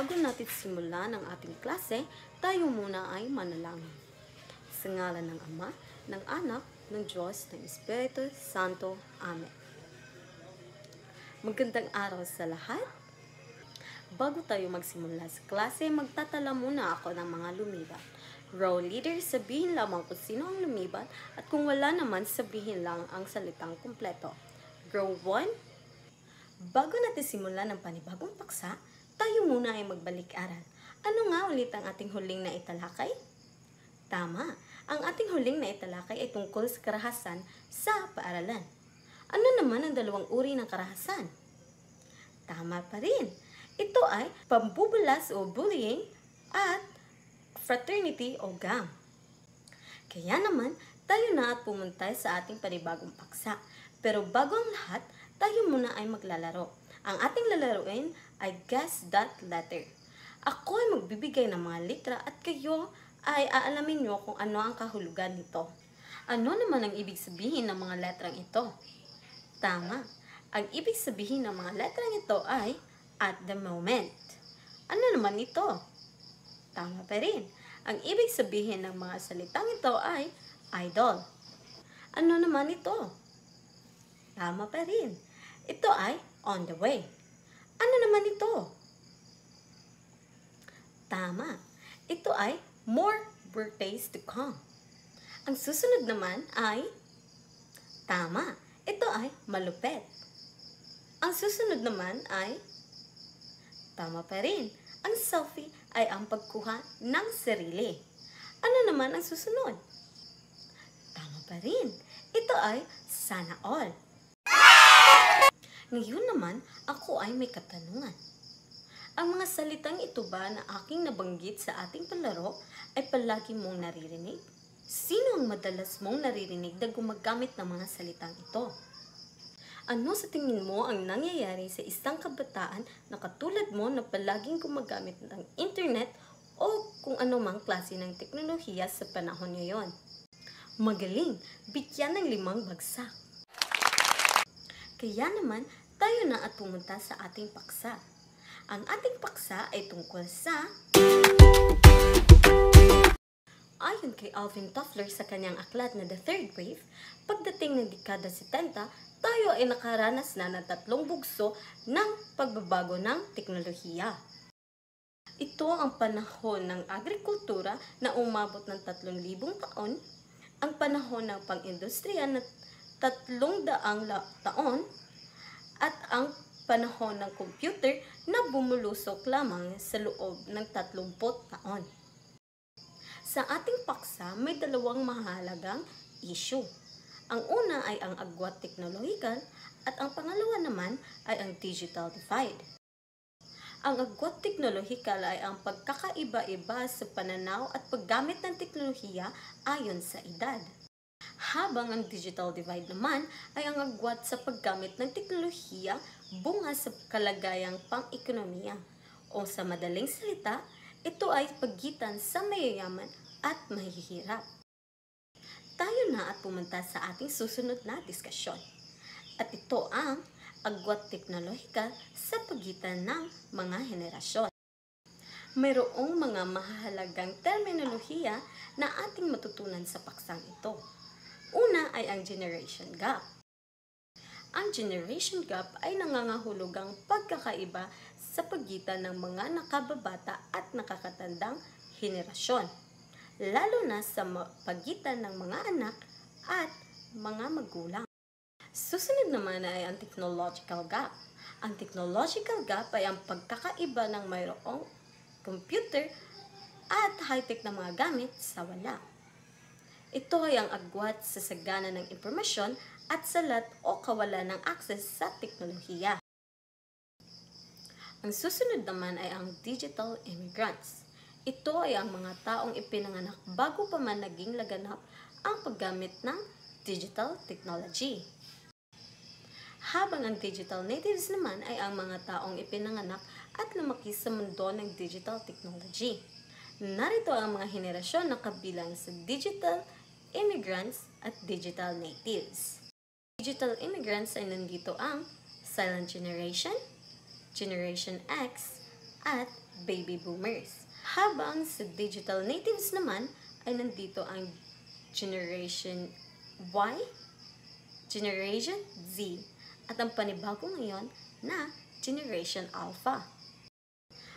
Bago natin simulan ang ating klase, tayo muna ay manalangin. Sa ngalan ng Ama, ng Anak, ng Diyos, ng Espiritu Santo. Amen. Magandang araw sa lahat. Bago tayo magsimula sa klase, magtatala muna ako ng mga lumibat. Row leader, sabihin lamang kung sino ang lumibat at kung wala naman, sabihin lang ang salitang kumpleto. Row 1. Bago natin simulan ng panibagong paksa, tayo muna ay magbalik-aral. Ano nga ulit ang ating huling na italakay? Tama, ang ating huling na italakay ay tungkol sa karahasan sa paaralan. Ano naman ang dalawang uri ng karahasan? Tama pa rin. Ito ay pambubulas o bullying at fraternity o gang. Kaya naman, tayo na at pumunta sa ating panibagong paksa. Pero bago ang lahat, tayo muna ay maglalaro. Ang ating lalaruin ay Guess That Letter. Ako ay magbibigay ng mga litra at kayo ay aalamin nyo kung ano ang kahulugan nito. Ano naman ang ibig sabihin ng mga letrang ito? Tama. Ang ibig sabihin ng mga letrang ito ay at the moment. Ano naman ito? Tama pa rin. Ang ibig sabihin ng mga salitang ito ay idol. Ano naman ito? Tama pa rin. Ito ay on the way. Ano naman ito? Tama. Ito ay more birthdays to come. Ang susunod naman ay tama. Ito ay malupet. Ang susunod naman ay tama pa rin. Ang selfie ay ang pagkuha ng sarili. Ano naman ang susunod? Tama pa rin. Ito ay sana all. Ngayon naman, ako ay may katanungan. Ang mga salitang ito ba na aking nabanggit sa ating palaro ay palagi mong naririnig? Sino ang madalas mong naririnig na gumagamit ng mga salitang ito? Ano sa tingin mo ang nangyayari sa isang kabataan na katulad mo na palaging gumagamit ng internet o kung anumang klase ng teknolohiya sa panahon ngayon? Magaling! Bigyan ng 5 bagsak. Kaya naman, tayo na at pumunta sa ating paksa. Ang ating paksa ay tungkol sa ayon kay Alvin Toffler sa kanyang aklat na The Third Wave, pagdating ng dekada 70, tayo ay nakaranas na ng 3 bugso ng pagbabago ng teknolohiya. Ito ang panahon ng agrikultura na umabot ng 3,000 taon, ang panahon ng pang-industriya na 300 taon, at ang panahon ng computer na bumulusok lamang sa loob ng 30 taon. Sa ating paksa, may 2 mahalagang issue. Ang una ay ang agwat teknolohikal at ang pangalawa naman ay ang digital divide. Ang agwat teknolohikal ay ang pagkakaiba-iba sa pananaw at paggamit ng teknolohiya ayon sa edad. Habang ang digital divide naman ay ang agwat sa paggamit ng teknolohiya bunga sa kalagayang pang-ekonomiya. O sa madaling salita, ito ay pagitan sa mayayaman at mahihirap. Tayo na at pumunta sa ating susunod na diskusyon. At ito ang agwat teknolohikal sa pagitan ng mga henerasyon. Mayroong mga mahalagang terminolohiya na ating matutunan sa paksang ito. Una ay ang generation gap. Ang generation gap ay nangangahulugang pagkakaiba sa pagitan ng mga nakababata at nakakatandang henerasyon, lalo na sa pagitan ng mga anak at mga magulang. Susunod naman ay ang technological gap. Ang technological gap ay ang pagkakaiba ng mayroong computer at high-tech na mga gamit sa wala. Ito ay ang agwat sa sagana ng impormasyon at salat o kawalan ng access sa teknolohiya. Ang susunod naman ay ang digital immigrants. Ito ay ang mga taong ipinanganak bago pa man naging laganap ang paggamit ng digital technology. Habang ang digital natives naman ay ang mga taong ipinanganak at lumaki sa mundo ng digital technology. Narito ang mga henerasyon na kabilang sa digital immigrants at digital natives. Digital immigrants ay nandito ang silent generation, Generation X, at baby boomers. Habang sa digital natives naman ay nandito ang Generation Y, Generation Z, at ang panibago ngayon na Generation Alpha.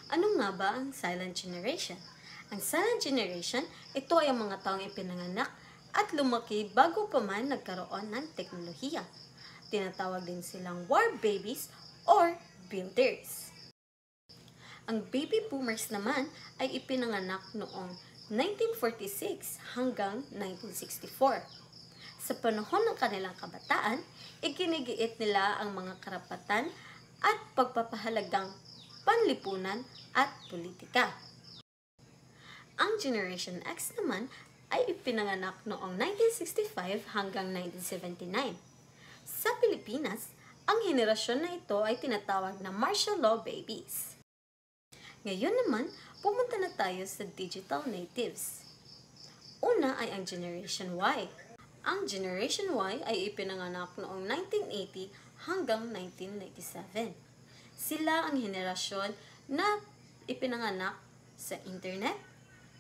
Ano nga ba ang silent generation? Ang silent generation, ito ay ang mga taong ipinanganak at lumaki bago pa man nagkaroon ng teknolohiya. Tinatawag din silang war babies or builders. Ang baby boomers naman ay ipinanganak noong 1946 hanggang 1964. Sa panahon ng kanilang kabataan, iginigiit nila ang mga karapatan at pagpapahalagang panlipunan at politika. Ang Generation X naman ay ipinanganak noong 1965 hanggang 1979. Sa Pilipinas, ang henerasyon na ito ay tinatawag na martial law babies. Ngayon naman, pumunta na tayo sa digital natives. Una ay ang Generation Y. Ang Generation Y ay ipinanganak noong 1980 hanggang 1997. Sila ang henerasyon na ipinanganak sa internet,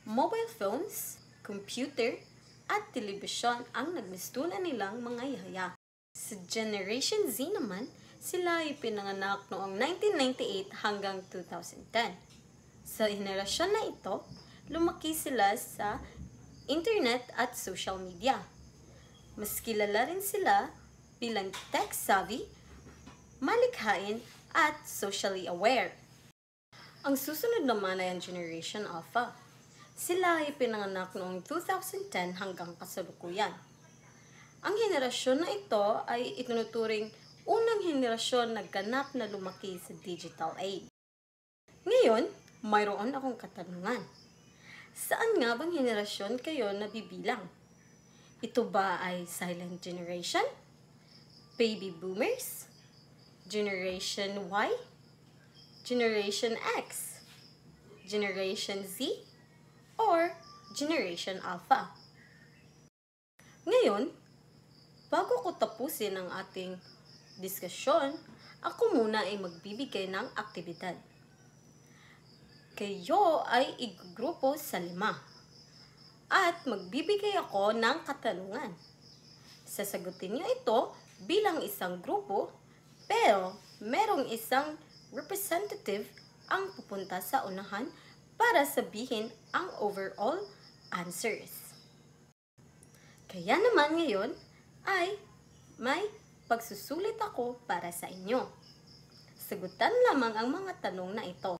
mobile phones, computer, at telebisyon ang nagmistulan nilang mga yaya. Sa Generation Z naman, sila ay pinanganak noong 1998 hanggang 2010. Sa henerasyon na ito, lumaki sila sa internet at social media. Mas kilala rin sila bilang tech-savvy, malikhain, at socially aware. Ang susunod naman ay ang Generation Alpha. Sila ay pinanganak noong 2010 hanggang kasalukuyan. Ang henerasyon na ito ay itinuturing unang henerasyon na ganap na lumaki sa digital age. Ngayon, mayroon akong katanungan. Saan nga bang henerasyon kayo nabibilang? Ito ba ay silent generation? Baby boomers? Generation Y? Generation X? Generation Z? Or Generation Alpha? Ngayon, bago ko tapusin ang ating diskusyon, ako muna ay magbibigay ng aktibidad. Kayo ay igrupo sa 5 at magbibigay ako ng katanungan. Sasagutin niyo ito bilang isang grupo, pero merong isang representative ang pupunta sa unahan para sabihin ang overall answers. Kaya naman ngayon ay may pagsusulit ako para sa inyo. Sagutan lamang ang mga tanong na ito.